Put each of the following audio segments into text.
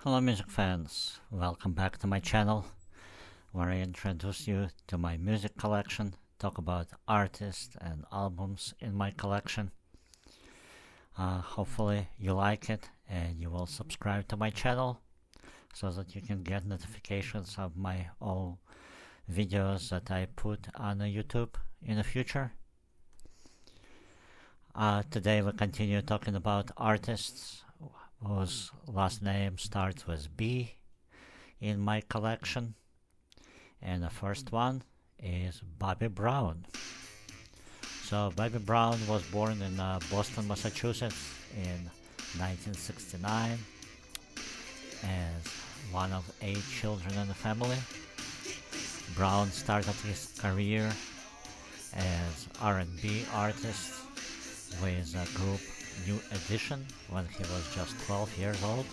Hello music fans, welcome back to my channel where I introduce you to my music collection, talk about artists and albums in my collection. Hopefully you like it and you will subscribe to my channel so that you can get notifications of my all videos that I put on YouTube in the future. Today we continue talking about artists whose last name starts with B in my collection, and the first one is Bobby Brown. So Bobby Brown was born in Boston, Massachusetts in 1969 as one of 8 children in the family. Brown started his career as R&B artist with a group New Edition when he was just 12 years old.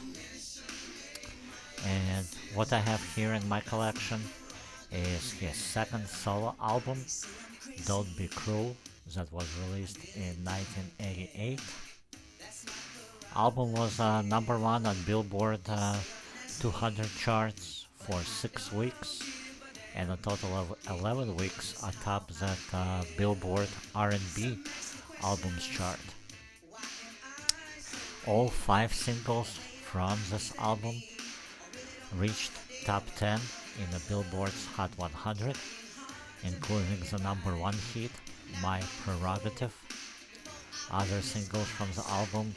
And what I have here in my collection is his second solo album, Don't Be Cruel, that was released in 1988. Album was number 1 on Billboard 200 charts for 6 weeks and a total of 11 weeks atop that Billboard R&B albums chart. All 5 singles from this album reached top 10 in the Billboard's Hot 100, including the number 1 hit, My Prerogative. Other singles from the album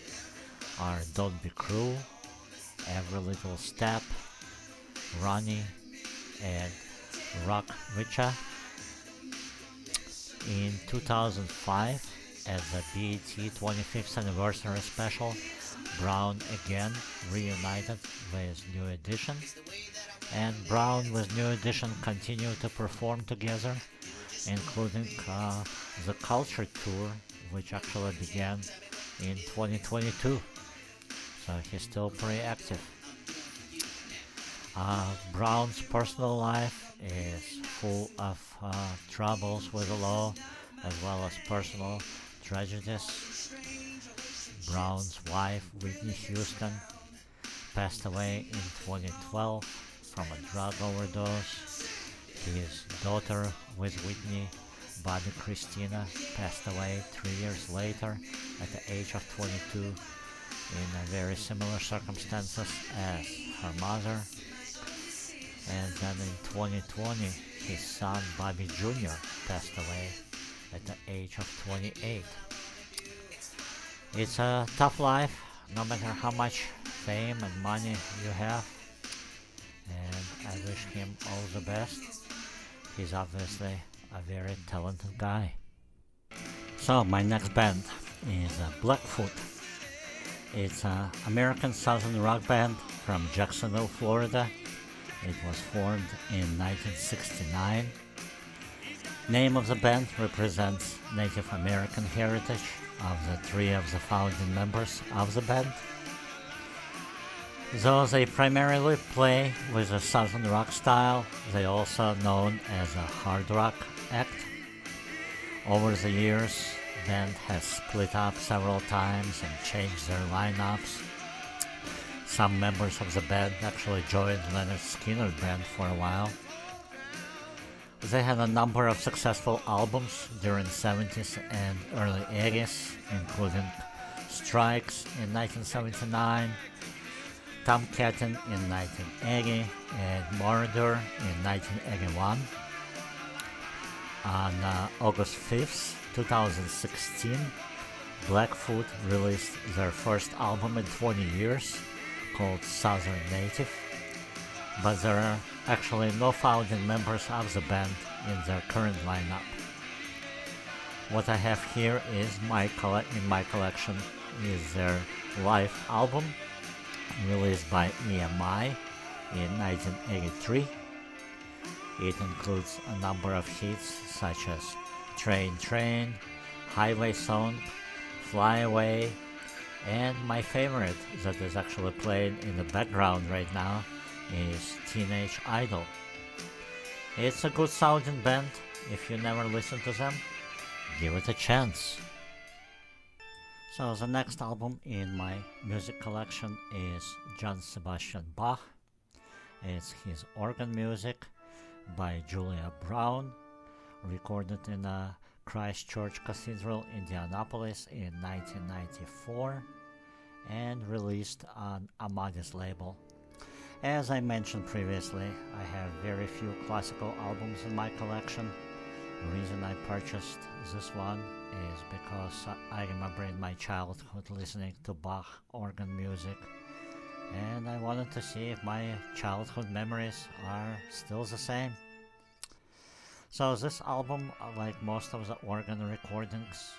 are Don't Be Cruel, Every Little Step, Ronnie, and Rock Richa. In 2005, at the BET 25th anniversary special, Brown again reunited with New Edition, and Brown with New Edition continue to perform together, including the Culture Tour, which actually began in 2022, so he's still pretty active. Brown's personal life is full of troubles with the law, as well as personal tragedies. Brown's wife, Whitney Houston, passed away in 2012 from a drug overdose. His daughter with Whitney, Bobby Christina, passed away 3 years later at the age of 22 in very similar circumstances as her mother. And then in 2020, his son Bobby Jr. passed away at the age of 28. It's a tough life, no matter how much fame and money you have, and I wish him all the best. He's obviously a very talented guy. So my next band is Blackfoot. It's an American Southern rock band from Jacksonville, Florida. It was formed in 1969. Name of the band represents Native American heritage of the 3 of the founding members of the band. Though they primarily play with a southern rock style, they are also known as a hard rock act. Over the years, the band has split up several times and changed their lineups. Some members of the band actually joined Leonard Skinner's band for a while. They had a number of successful albums during the 70s and early 80s, including Strikes in 1979, Tomcattin in 1980, and Murder in 1981. On August 5th, 2016, Blackfoot released their first album in 20 years, called Southern Native, but there are actually no founding members of the band in their current lineup. What I have here is in my collection is their live album, released by EMI in 1983. It includes a number of hits such as Train Train, Highway Song, Fly Away, and my favorite that is actually playing in the background right now is Teenage Idol. It's a good sounding band. If you never listen to them, give it a chance. So the next album in my music collection is John Sebastian Bach. It's his organ music by Julia Brown, recorded in a Christchurch Cathedral, Indianapolis in 1994 and released on Amadis label. As I mentioned previously, I have very few classical albums in my collection. The reason I purchased this one is because I remember in my childhood listening to Bach organ music, and I wanted to see if my childhood memories are still the same. So this album, like most of the organ recordings,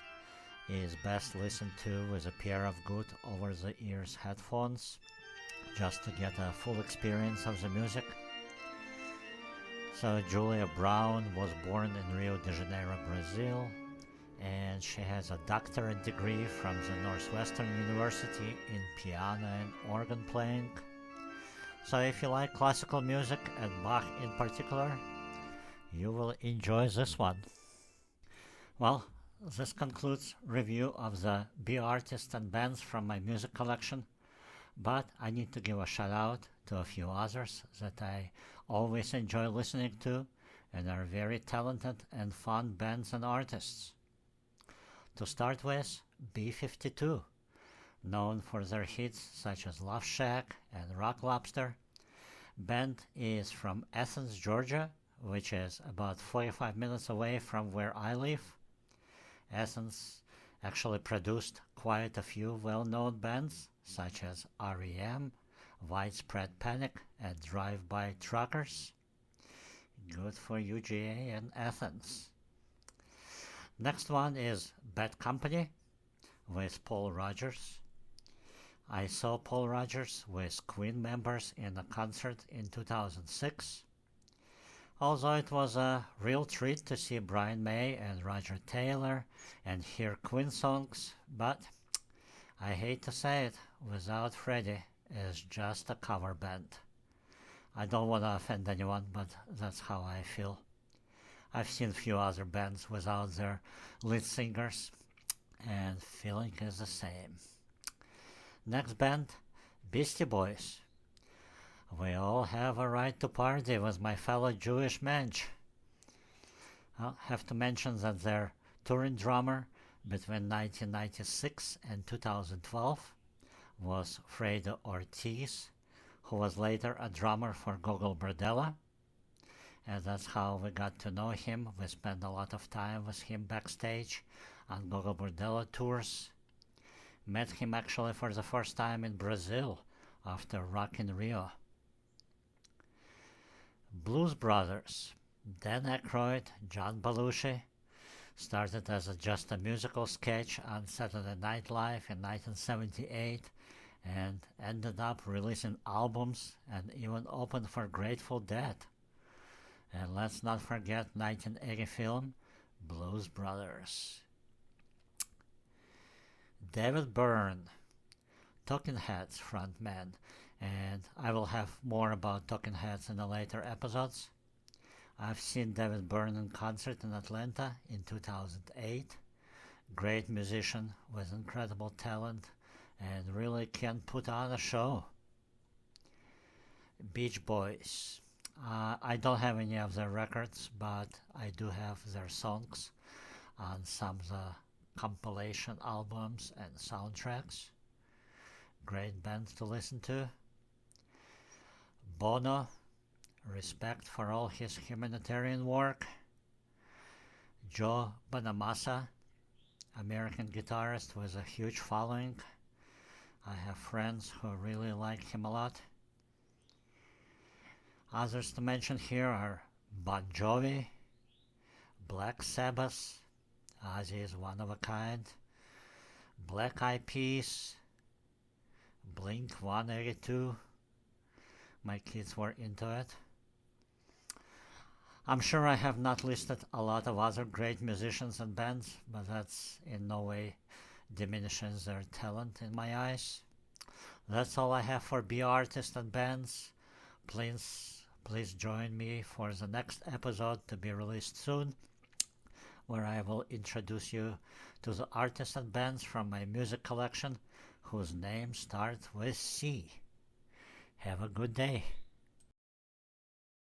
is best listened to with a pair of good over-the-ears headphones, just to get a full experience of the music. So Julia Brown was born in Rio de Janeiro, Brazil, and she has a doctorate degree from the Northwestern University in piano and organ playing. So if you like classical music and Bach in particular, you will enjoy this one. Well, this concludes review of the B artists and bands from my music collection, but I need to give a shout out to a few others that I always enjoy listening to and are very talented and fun bands and artists. To start with, B-52, known for their hits such as Love Shack and Rock Lobster. Band is from Athens, Georgia, which is about 45 minutes away from where I live. Athens actually produced quite a few well-known bands such as R.E.M., Widespread Panic, and Drive-By Truckers. Good for UGA and Athens. Next one is Bad Company with Paul Rodgers. I saw Paul Rodgers with Queen members in a concert in 2006. Although it was a real treat to see Brian May and Roger Taylor and hear Queen songs, but I hate to say it, Without Freddie is just a cover band. I don't want to offend anyone, but that's how I feel. I've seen few other bands without their lead singers, and feeling is the same. Next band, Beastie Boys. We all have a right to party with my fellow Jewish mensch. I'll have to mention that their touring drummer between 1996 and 2012 was Fredo Ortiz, who was later a drummer for Gogol Bordello. And that's how we got to know him. We spent a lot of time with him backstage on Gogol Bordello tours. Met him actually for the first time in Brazil after Rock in Rio. Blues Brothers, Dan Aykroyd, John Belushi, started as just a musical sketch on Saturday Night Live in 1978 and ended up releasing albums and even opened for Grateful Dead. And let's not forget 1980 film Blues Brothers. David Byrne, Talking Heads frontman, and I will have more about Talking Heads in the later episodes. I've seen David Byrne in concert in Atlanta in 2008. Great musician with incredible talent and really can put on a show. Beach Boys. I don't have any of their records, but I do have their songs on some of the compilation albums and soundtracks. Great band to listen to. Bono, respect for all his humanitarian work. Joe Bonamassa, American guitarist with a huge following. I have friends who really like him a lot. Others to mention here are Bon Jovi, Black Sabbath, Ozzy is one of a kind, Black Eyed Peas, Blink-182. My kids were into it. I'm sure I have not listed a lot of other great musicians and bands, but that's in no way diminishes their talent in my eyes. That's all I have for B artists and bands. Please join me for the next episode to be released soon, where I will introduce you to the artists and bands from my music collection whose names start with C. Have a good day.